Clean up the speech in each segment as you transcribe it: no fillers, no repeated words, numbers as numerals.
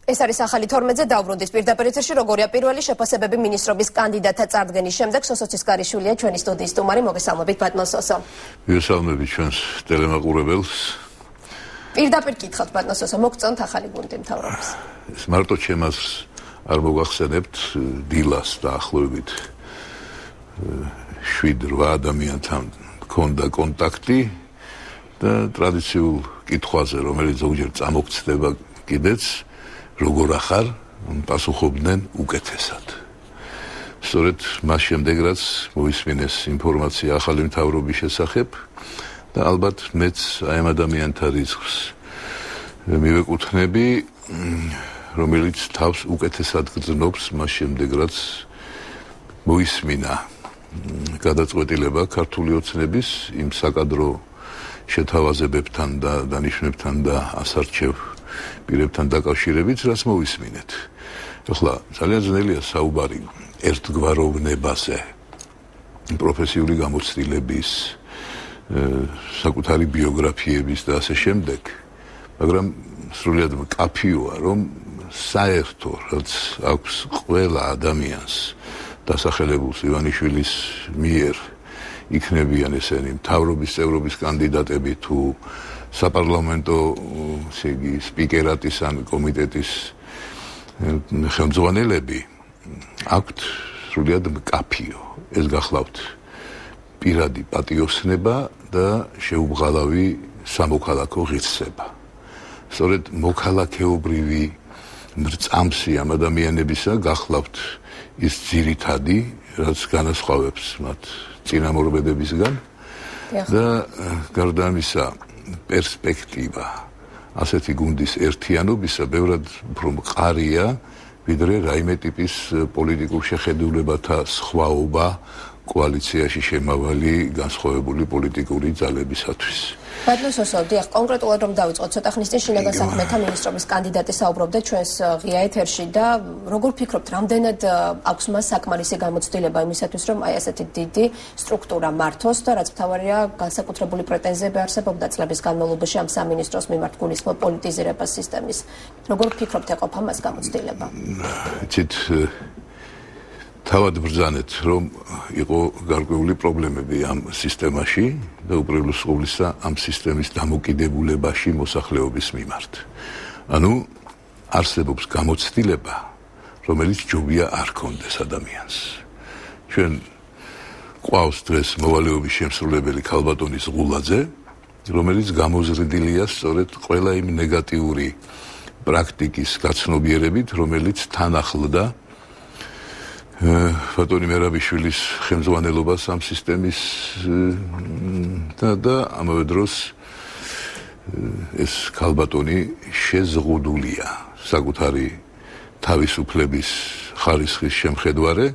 ეს არის ახალი 12-ზე დაუბრუნდით პირდაპირ ეთერში როგორია პირველი შეფასებები მინისტრობის კანდიდატთა წარდგენის შემდეგ სოსო ცისკარიშვილია ჩვენი სტუდიის სტუმარი მოგესალმებით ბატონო სოსო. მოგესალმებით ჩვენს ტელემაყურებელს. პირდაპირ კითხავთ ბატონო სოსო მოგწონთ ახალი გუნდი მთავრობის. ეს მარტო ჩემს არ მოგახსენებთ დილას დაახლოებით 7-8 ადამიანთან მქონდა კონტაქტი და ტრადიციულ კითხვაზე რომელიც ზოგჯერ წამოგცდება კიდეც როგორ ახარ პასუხობდნენ უკეთესად. სწორედ მას შემდეგ რაც მოისმინეს ინფორმაცია ახალი მთავრობის შესახებ და ალბათ მეც აი ამ ადამიანთა რიცხვს მივეკუთვნები, რომელიც თავს უკეთესად გრძნობს მას შემდეგ რაც მოისმინა გადაწყვეტილება ქართული ოცნების იმ საკადრო შეთავაზებებთან და დანიშვნებთან და ასარჩევ პირებთან დაკავშირებით, რაც მოვისმინეთ. ახლა ძალიან ძნელია საუბარი ერთგვაროვნებაზე, პროფესიული გამოცდილების, საკუთარი ბიოგრაფიების და ასე შემდეგ, მაგრამ სრულიად მკაფიოა, რომ საერთო რაც აქვს ყველა ადამიანს დასახელებულს ივანიშვილის მიერ იქნებიან ესენი მთავრობის წევრობის კანდიდატები თუ საპარლამენტო სპიკერატის ან კომიტეტის ხელმძღვანელები აქვთ სრულიად მკაფიო. ეს გახლავთ პირადი პატიოსნება და შეუბრალავი სამოქალაქო ღირსება. სწორედ მოქალაქეობრივი მრწამსი ამ ადამიანებისა გახლავთ ის ძირითადი, რაც განასხვავებს მათ წინამორბედებისგან და გარდა ამისა პერსპექტივა ასეთი გუნდის ერთიანობისა ბევრად უფრო მყარია ვიდრე რაიმე ტიპის პოლიტიკურ შეხედულებათა სხვაობა კოალიციაში შემავალი განსხვავებული პოლიტიკური ძალებისათვის. ბატონო სოსო, დიახ, კონკრეტულად რომ დავიწყოთ, ცოტა ხნის წინ შინაგან საქმეთა მინისტრობის კანდიდატი საუბრობდა ჩვენს ღია ეთერში და როგორ ფიქრობთ, რამდენად აქვს მას საკმარისი გამოცდილება იმისათვის, რომ აი ასეთი დიდი სტრუქტურა მართოს და რაც მთავარია, განსაკუთრებული პრეტენზიები არსებობდა წლების განმავლობაში ამ სამინისტროს მიმართ გულისხმობ პოლიტიზირებას სისტემის. როგორ ფიქრობთ, ეყოფა მას გამოცდილება? იცით, თავად ბრძანეთ, რომ იყო გარკვეული პრობლემები ამ სისტემაში და უპირველეს ყოვლისა ამ სისტემის დამოკიდებულებაში მოსახლეობის მიმართ. ანუ არსებობს გამოცდილება, რომელიც ჯობია არ ქონდეს ადამიანს. ჩვენ ყავს დღეს მოვალეობის შემსრულებელი ქალბატონი ზღულაძე, რომელიც გამოზრდილია სწორედ ყველა იმ ნეგატიური პრაქტიკის გაცნობიერებით, რომელიც თან ახლდა ბატონი მერაბიშვილის ხელმძღვანელობას ამ სისტემის და ამავე დროს ეს ქალბატონი შეზღუდულია საკუთარი თავისუფლების ხარისხის შემხედვარე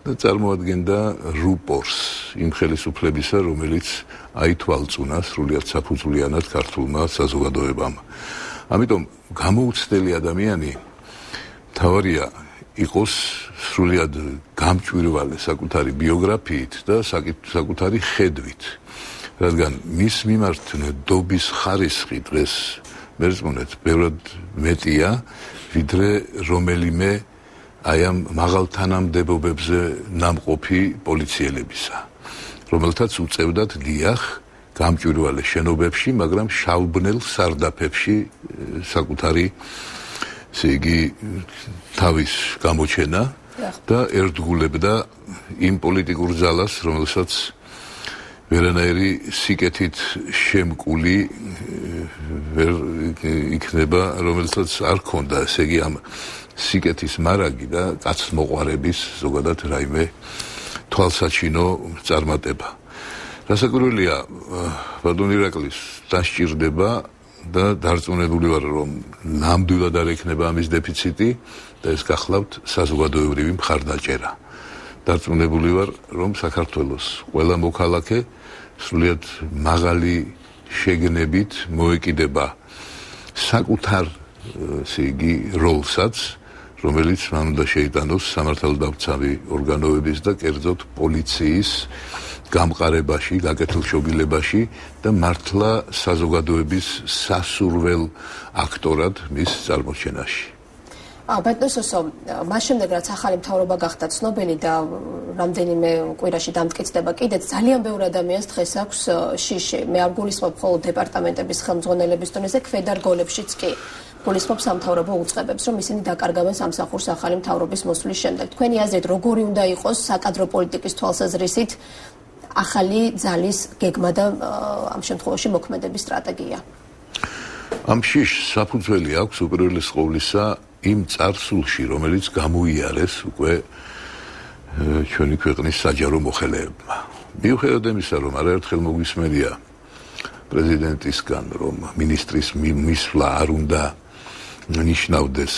და წარმოადგენდა რუპორს იმ ხელისუფლებისა, რომელიც აითვალწუნა სრულიად საფუძვლიანად ქართულმა საზოგადოებამ. ამიტომ გამოუცდელი ადამიანი თავარია იყოს სრულიად გამჭვირვალე საკუთარი ბიოგრაფიით და საკუთარი ხედვით, რადგან მის მიმართ ნდობის ხარისხი დღეს მერწმუნეთ ბევრად მეტია, ვიდრე რომელიმე აი ამ მაღალ თანამდებობებზე ნამყოფი პოლიციელებისა, რომელთაც უწევდათ დიახ გამჭვირვალე შენობებში, მაგრამ შავბნელ სარდაფებში საკუთარი იგი თავის გამოჩენა და ერთგულებდა იმ პოლიტიკურ ძალას, რომელსაც ვერანაირი სიკეთით შემკული ვერ იქნება, რომელსაც არ ქონდა, ესე იგი ამ სიკეთის მარაგი და კაცმოყვარების ზოგადად რაიმე თვალსაჩინო წარმატება. რასაკვირველია, ბატონ ირაკლის დასჭირდება და დარწმუნებული ვარ, რომ ნამდვილად არ ექნება ამის დეფიციტი და ეს გახლავთ საზოგადოებრივი მხარდაჭერა. დარწმუნებული ვარ, რომ საქართველოს ყველა მოქალაქე სრულიად მაღალი შეგნებით მოეკიდება საკუთარ როლსაც, რომელიც მან უნდა შეიტანოს სამართალდამცავი ორგანოების და კერძოდ პოლიციის გამყარებაში, გაკეთილშობილებაში და მართლა საზოგადოების სასურველ აქტორად მის წარმოჩენაში. ბატონო სოსო, მას შემდეგ რაც ახალი მთავრობა გახდა ცნობილი და რამდენიმე კვირაში დამტკიცდება კიდეც ძალიან ბევრი ადამიანს დღეს აქვს შიში. მე არ გულისხმობ მხოლოდ დეპარტამენტების ხელმძღვანელების დონეზე, ქვედარგოლებშიც კი გულისხმობ სამთავრობო უწყებებს, რომ ისინი დაკარგავენ სამსახურს ახალი მთავრობის მოსვლის შემდეგ. თქვენი აზრით, როგორი უნდა იყოს საკადრო პოლიტიკის თვალსაზრისით ახალი ძალის გეგმა და ამ შემთხვევაში მოქმედების სტრატეგია? ამ შიშს საფუძველი აქვს უპირველეს ყოვლისა იმ წარსულში, რომელიც გამოიარეს უკვე ჩვენი ქვეყნის საჯარო მოხელეებმა. მიუხედავად იმისა, რომ არაერთხელ მოგვისმენია პრეზიდენტისგან, რომ მინისტრის მისვლა არ უნდა ნიშნავდეს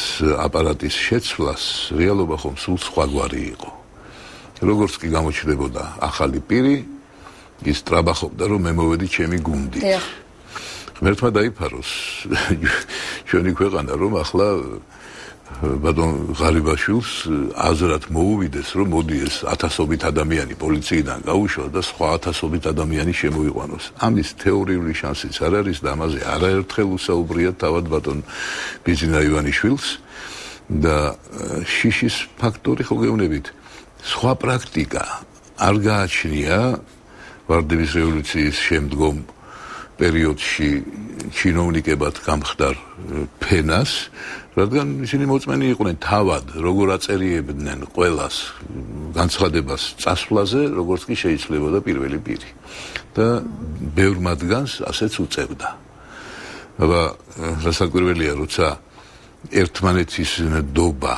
აპარატის შეცვლას, რეალობა ხომ სულ სხვაგვარი იყო. როგორც კი გამოჩნდებოდა ახალი პირი, ის ტრაბახობდა, რომ მე მოვედი ჩემი გუნდით. ღმერთმა დაიფაროს ჩვენი ქვეყანა, რომ ახლა ბატონ ღარიბაშვილს აზრად მოუვიდეს, რომ მოდი ეს ათასობით ადამიანი პოლიციიდან გაუშვა და სხვა ათასობით ადამიანი შემოიყვანოს. ამის თეორიული შანსიც არ არის და ამაზე არაერთხელ უსაუბრია თავად ბატონ ბიძინა ივანიშვილს და შიშის ფაქტორი ხო გეუბნებით. სხვა პრაქტიკა არ გააჩნია ვარდების რევოლუციის შემდგომ პერიოდში ჩინოვნიკებად გამხდარ ფენას, რადგან ისინი მოწმენი იყვნენ თავად, როგორ აწერიებდნენ ყველას განცხადებას წასვლაზე, როგორც კი შეიძლებოდა პირველი პირი. და ბევრ მათგანს ასეც უწევდა. აბა რასაკვირველია, როცა ერთმანეთის ნდობა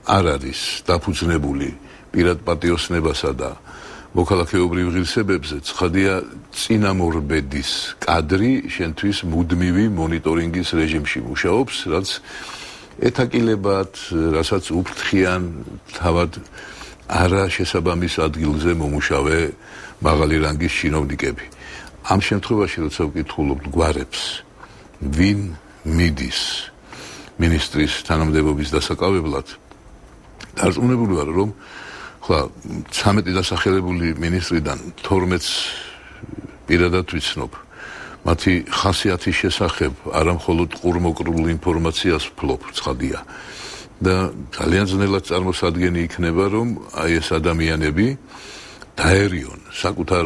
არ არის დაფუძნებული პირად პატიოსნებასა და მოქალაქეობრივ ღირსებებზე, ცხადია წინამორბედის კადრი შენთვის მუდმივი მონიტორინგის რეჟიმში მუშაობს, რაც ეთაკილებად, რასაც უფრთხიან თავად არა შესაბამის ადგილზე მომუშავე მაღალი რანგის ჩინოვნიკები. ამ შემთხვევაში, როცა ვკითხულობთ გვარებს, ვინ მიდის მინისტრის თანამდებობის დასაკავებლად, დარწმუნებული ვარ, რომ 13 დასახელებული მინისტრიდან 12-ს პირადად ვიცნობ. მათი ხასიათის შესახებ არა მხოლოდ ყურმოკრულ ინფორმაციას ვფლობ, ცხადია. და ძალიან ძნელად წარმოსადგენი იქნება, რომ აი ეს ადამიანები დაერიონ საკუთარ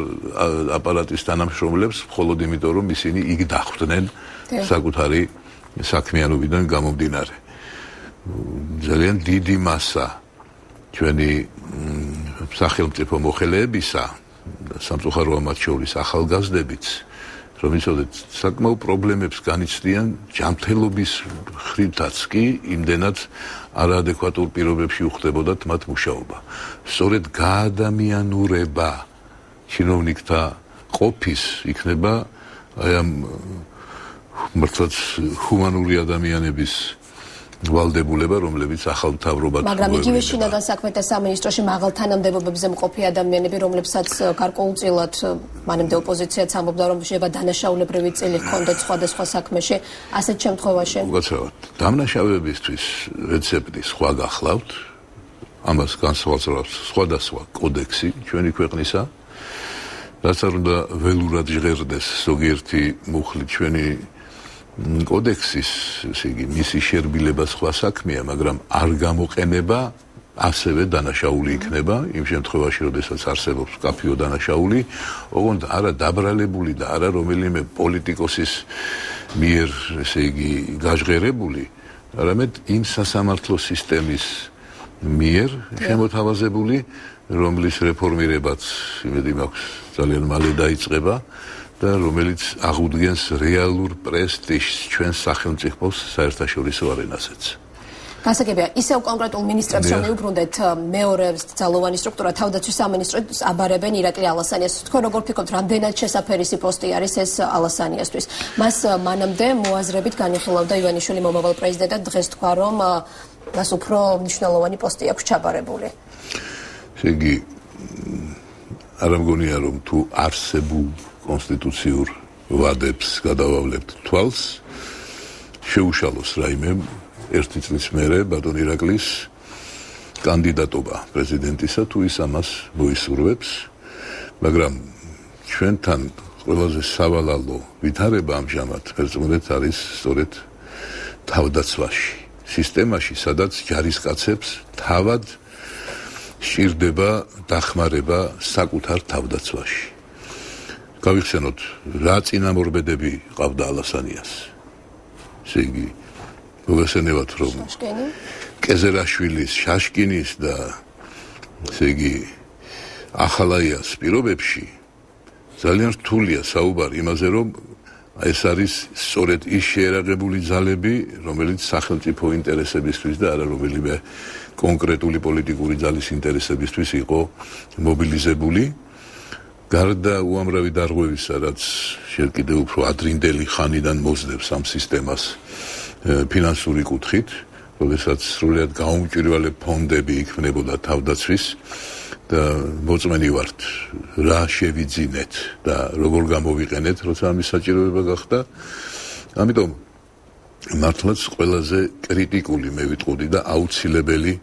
აპარატის თანამშრომლებს მხოლოდ იმიტომ, რომ ისინი იქ დახვდნენ საკუთარი საქმიანობიდან გამომდინარე. ძალიან დიდი მასა ჩვენი სახელმწიფო მოხელეებისა, სამწუხაროა მათ შორის ახალგაზრდებიც, რომ იცოდეთ, საკმაო პრობლემებს განიცდიან ჯანმრთელობის მხრითაც კი, იმდენად არაადეკვატურ პირობებში უხდებოდათ მათ მუშაობა. სწორედ გაადამიანურება ჩინოვნიკთა ყოფის იქნება აი ამ მართლაც ჰუმანური ადამიანების ვალდებულება, რომლებიც ახალ მთავრობად მაგრამ იგივე შინაგან საქმეთა სამინისტროში მაღალ თანამდებობებზე მყოფი ადამიანები, რომლებსაც გარკვეულწილად მანამდე ოპოზიციაც ამბობდა, რომ შეიძლება დანაშაულებრივი წილი ჰქონდეთ სხვადასხვა საქმეში, ასეთ შემთხვევაში. უკაცრავად, დამნაშავეებისთვის რეცეპტი სხვა გახლავთ, ამას განსხვავებს სხვადასხვა კოდექსი ჩვენი ქვეყნისა, რაც არ უნდა ველურად ჟღერდეს ზოგიერთი მუხლი ჩვენი კოდექსის, ესე იგი, მისი შერბილება სხვა საქმეა, მაგრამ არ გამოყენება ასევე დანაშაული იქნება იმ შემთხვევაში, როდესაც არსებობს მკაფიო დანაშაული, ოღონდ არა დაბრალებული და არა რომელიმე პოლიტიკოსის მიერ, ესე იგი, გაჟღერებული, არამედ იმ სასამართლო სისტემის მიერ შემოთავაზებული, რომლის რეფორმირებაც იმედი მაქვს ძალიან მალე დაიწყება და რომელიც აღუდგენს რეალურ პრესტიჟს ჩვენს სახელმწიფოს საერთაშორისო არენაზეც. გასაგებია, ისევ კონკრეტულ მინისტრებს რომ მიუბრუნდეთ მეორე ძალოვანი სტრუქტურა თავდაცვის სამინისტროს აბარებენ ირაკლი ალასანიას. თქვენ როგორ ფიქრობთ, რამდენად შესაფერისი პოსტი არის ეს ალასანიასთვის? მას მანამდე მოაზრებით განიხილავდა ივანიშვილი მომავალ პრეზიდენტად, დღეს თქვა, რომ მას უფრო მნიშვნელოვანი პოსტი აქვს ჩაბარებული. ესე იგი, არ მგონია რომ თუ არსებულ კონსტიტუციურ ვადებს გადავავლებთ თვალს, შეუშალოს რაიმე ერთი წლის მერე ბატონ ირაკლის კანდიდატობა პრეზიდენტისა, თუ ის ამას მოისურვებს, მაგრამ ჩვენთან ყველაზე სავალალო ვითარება ამჟამად ერთმანეთს არის სწორედ თავდაცვაში. სისტემაში, სადაც ჯარისკაცებს თავად სჭირდება დახმარება საკუთარ თავდაცვაში. გავიხსენოთ, რა წინამორბედები ყავდა ალასანიას. ესე იგი, მოგესალმებათ, რომ კეზერაშვილის, შაშკინის და ესე იგი, ახალაიას პირობებში ძალიან რთულია საუბარი იმაზე, რომ ეს არის სწორედ ის შეერაღებული ძალები, რომელიც სახელმწიფო ინტერესებისთვის და არა რომელიმე კონკრეტული პოლიტიკური ძალის ინტერესებისთვის იყო მობილიზებული. გარდა უამრავი დარღვევისა, რაც შენ კიდევ უფრო ადრინდელი ხანიდან მოსდევს ამ სისტემას ფინანსური კუთხით, როდესაც სრულიად გაუმჭვირვალე ფონდები იქმნებოდა თავდაცვის და მოწმენი ვართ, რა შევიძინეთ და როგორ გამოვიყენეთ, როცა ამის საჭიროება გახდა. ამიტომ მართლაც ყველაზე კრიტიკული მე ვიტყოდი და აუცილებელი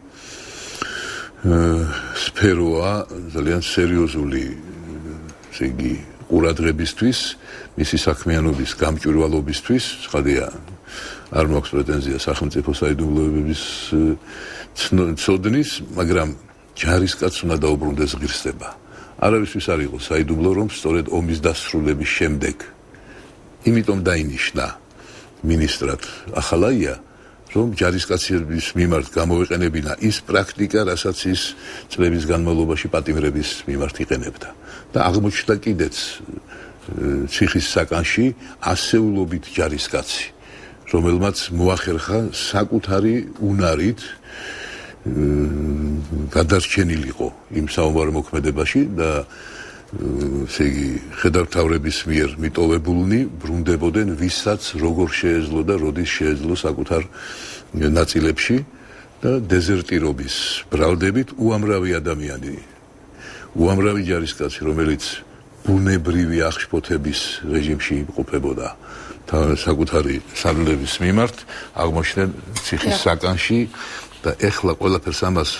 სფეროა ძალიან სერიოზული ესე იგი ყურადღებისთვის, მისი საქმიანობის გამჭვირვალობისთვის, ხადია არ მაქვს პრეტენზია სახელმწიფო საიდუმლოებების ცოდნის, მაგრამ ჯარისკაც უნდა დაუბრუნდეს ღირსება. არავისთვის არ იყო საიდუმლო, რომ სწორედ ომის დასრულების შემდეგ, იმიტომ დაინიშნა მინისტრად ახალაია, რომ ჯარისკაცების მიმართ გამოვიყენებინა ის პრაქტიკა, რასაც ის წლების განმავლობაში პატიმრების მიმართ იყენებდა. და აღმოჩნდა კიდეც ციხის საკანში ასეულობით ჯარისკაცი, რომელმაც მოახერხა საკუთარი უნარით გადარჩენილიყო იმ საომარი მოქმედებაში და ესე იგი ხედავთავრების მიერ მიტოვებულნი ბრუნდებოდნენ ვისაც როგორ შეეძლო და როდის შეეძლო საკუთარ ნაწილებში და დეზერტირობის ბრალდებით უამრავი ადამიანი, უამრავი ჯარისკაცი, რომელიც ბუნებრივი აღშფოთების რეჟიმში იმყოფებოდა საკუთარი სარდლების მიმართ, აღმოჩნდნენ ციხის საკანში და ეხლა ყველაფერს ამას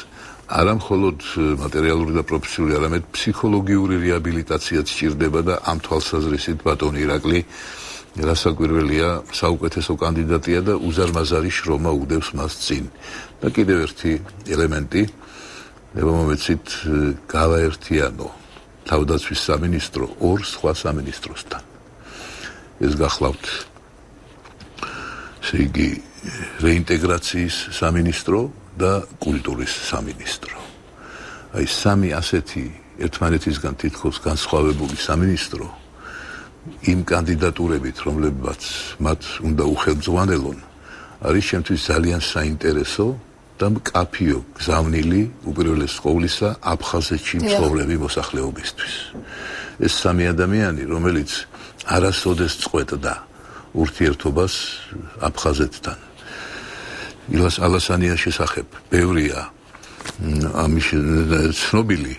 არა მხოლოდ მატერიალური და პროფესიული, არამედ ფსიქოლოგიური რეაბილიტაციაც სჭირდება და ამ თვალსაზრისით ბატონი ირაკლი რასაკვირველია საუკეთესო კანდიდატია და უზარმაზარი შრომა უდევს მას წინ. და კიდევ ერთი ელემენტი, ნება მომეცით გავაერთიანო თავდაცვის სამინისტრო ორ სხვა სამინისტროსთან. ეს გახლავთ ესე იგი რეინტეგრაციის სამინისტრო და კულტურის სამინისტრო. აი სამი ასეთი ერთმანეთისგან თითქოს განსხვავებული სამინისტრო იმ კანდიდატურებით, რომლებიც მათ უნდა უხელმძღვანელონ, არის შემთთვის ძალიან საინტერესო და მკაფიო გზავნილი უპირველეს ყოვლისა აფხაზეთში მცხოვრები მოსახლეობისთვის. ეს სამი ადამიანი, რომელიც არასოდეს წყვეტდა ურთიერთობას აფხაზეთთან. ალასანიას შესახებ ბევრია ამის ცნობილი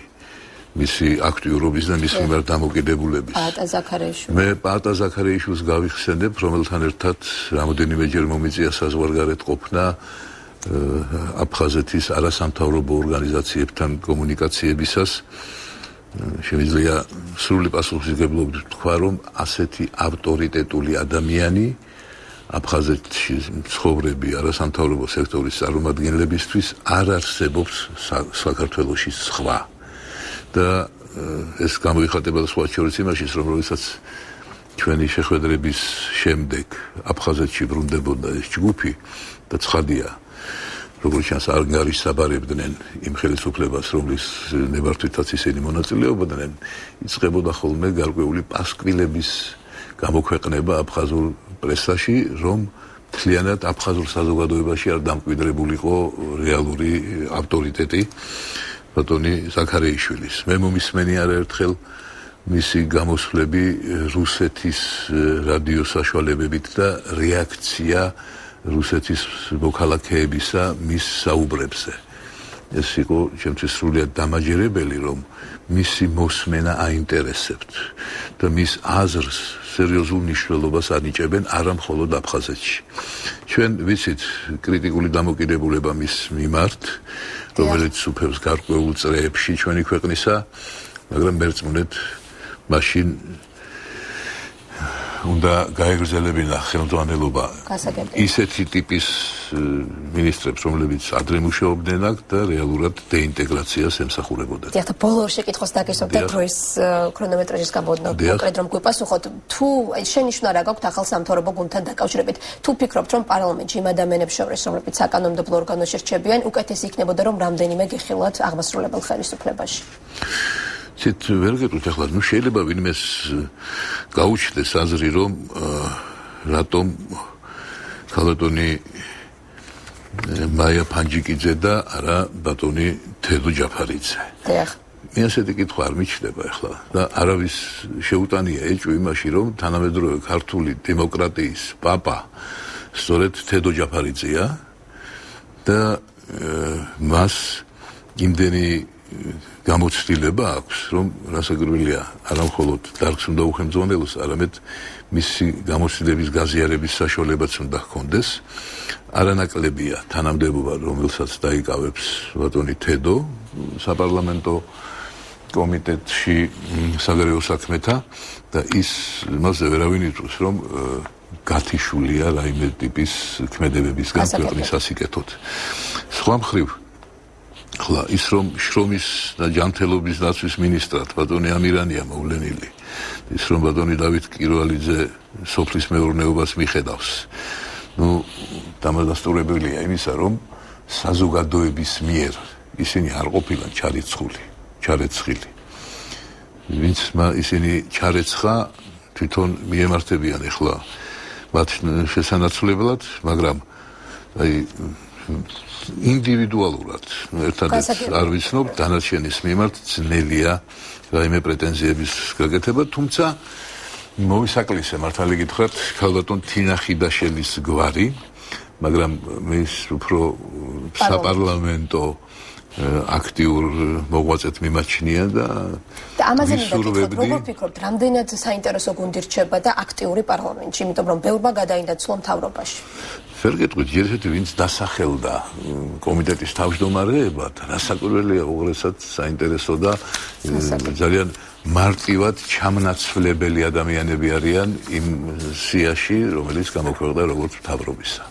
მისი აქტიურობის და მის მიმართ დამოკიდებულების. მე პაატა ზაქარეიშვილს გავიხსენებ, რომელთან ერთად რამოდენიმეჯერ მომიწია საზღვარგარეთ ყოფნა აფხაზეთის არასამთავრობო ორგანიზაციებთან კომუნიკაციებისას. შემიძლია სრული პასუხისმგებლობით ვთქვა, რომ ასეთი ავტორიტეტული ადამიანი აფხაზეთში მცხოვრები არასამთავრობო სექტორის წარმომადგენლებისთვის არ არსებობს საქართველოში სხვა. და ეს გამოიხატება სხვა შორის იმაშიც, რომ როდესაც ჩვენი შეხვედრების შემდეგ აფხაზეთში ბრუნდებოდა ეს ჯგუფი და ცხადია, როგორც ჩანს არ გარისაბარებდნენ იმ ხელისუფლებას, რომლის ნებართვითაც ისინი მონაწილეობდნენ, იწყებოდა ხოლმე გარკვეული პასკვილების გამოქვეყნება აფხაზურ პრესაში, რომ მთლიანად აფხაზურ საზოგადოებაში არ დამკვიდრებულიყო რეალური ავტორიტეტი ბატონი ზაქარეიშვილის. მე მომისმენი არაერთხელ მისი გამოსვლები რუსეთის რადიო საშუალებებით და რეაქცია რუსეთის მოქალაქეებისა მის საუბრებზე. ეს იყო ჩემთვის სრულიად დამაჯერებელი, რომ მისი მოსმენა აინტერესებთ და მის აზრს სერიოზულ მნიშვნელობას ანიჭებენ არა მხოლოდ აფხაზეთში. ჩვენ ვიცით კრიტიკული დამოკიდებულება მის მიმართ, რომელიც უფევს გარკვეულ წრეებში ჩვენი ქვეყნისა, მაგრამ მერწმუნეთ მაშინ უნდა გაეგრძელებინა ხელმძღვანელობა ისეთი ტიპის მინისტრებს, რომლებიც ადრე მუშაობდნენ აქ და რეალურად დეინტეგრაციას ემსახურებოდათ. დიახ, ბოლო შეკითხოს დაგესვამდა დროის ქრონომეტრაჟის გამოდნო. კონკრეტ რომ გვიპასუხოთ, თუ შენიშვნა რა გაქვთ ახალ სამთავრობო გუნდთან დაკავშირებით, თუ ფიქრობთ, რომ პარლამენტში იმ ადამიანებს შორის, რომლებიც საკანონმდებლო ორგანოში რჩებიან, უკეთესი იქნებოდა, რომ რამდენიმე გეხილათ აღმასრულებელ ხელისუფლებაში? ცით ვერ გეტყვით ახლა, შეიძლება ვინმეს გაუჩნდეს აზრი, რომ რატომ ქალბატონი მაია ფანჯიკიძე და არა ბატონი თედო ჯაფარიძე. დიახ. მე ასეთი კითხვა არ მიჩნდება ახლა და არავის შეუტანია ეჭვი იმაში, რომ თანამედროვე ქართული დემოკრატიის პაპა სწორედ თედო ჯაფარიძეა და მას იმდენი გამოცდილება აქვს, რომ რასაკვირველია, არა მხოლოდ დარგს უნდა უხელმძღვანელოს, არამედ მისი გამოცდილების გაზიარების საშუალებაც უნდა ჰქონდეს. არანაკლებია თანამდებობა, რომელსაც დაიკავებს ბატონი თედო საპარლამენტო კომიტეტში საგარეო საქმეთა და მასზე ვერავინ იწვევს, რომ გათიშულია რაიმე ტიპის ქმედებებისგან ქვეყნის ასიკეთოთ. სხვა მხრივ ხლა ის რომ შრომის და ჯანმრთელობის დაცვის მინისტრად ბატონი ამირანია მოვლენილი, ის რომ ბატონი დავით კიროალიძე სოფლის მეურნეობას მიხედავს. დამადასტურებელია იმისა, რომ საზოგადოების მიერ ისინი არ ყოფილან ჩარეცხილი. ვინც ისინი ჩარეცხა, თვითონ მიემართებიან ახლა მათ შესანაცვლებლად, მაგრამ აი ინდივიდუალურად ერთადერთ არ ვიცნობ, დანარჩენის მიმართ ძნელია რაიმე პრეტენზიების გაკეთება, თუმცა მოვისაკლისე მართალი გითხრათ ქალბატონ თინა ხიდაშელის გვარი, მაგრამ მის უფრო საპარლამენტო აქტიურ მოღვაწედ მიმაჩნია და ამაზე მივაკითხოთ, როგორ ფიქრობთ, რამდენად საინტერესო გუნდი რჩება და აქტიური პარლამენტში, იმიტომ რომ ბევრმა გადაინაცვლა მთავრობაში. ვერ გეტყვით, ერთ-ერთი ვინც დასახელდა კომიტეტის თავმჯდომარეებად, რასაკვირველია, უღრესად საინტერესო და ძალიან მარტივად ჩამნაცვლებელი ადამიანები არიან იმ სიაში, რომელიც გამოქვეყნდა როგორც მთავრობისა.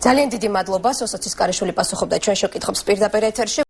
ძალიან დიდი მადლობა, სოსო ცისკარიშვილი პასუხობდა ჩვენ შეკითხვებს პირდაპირ ეთერში.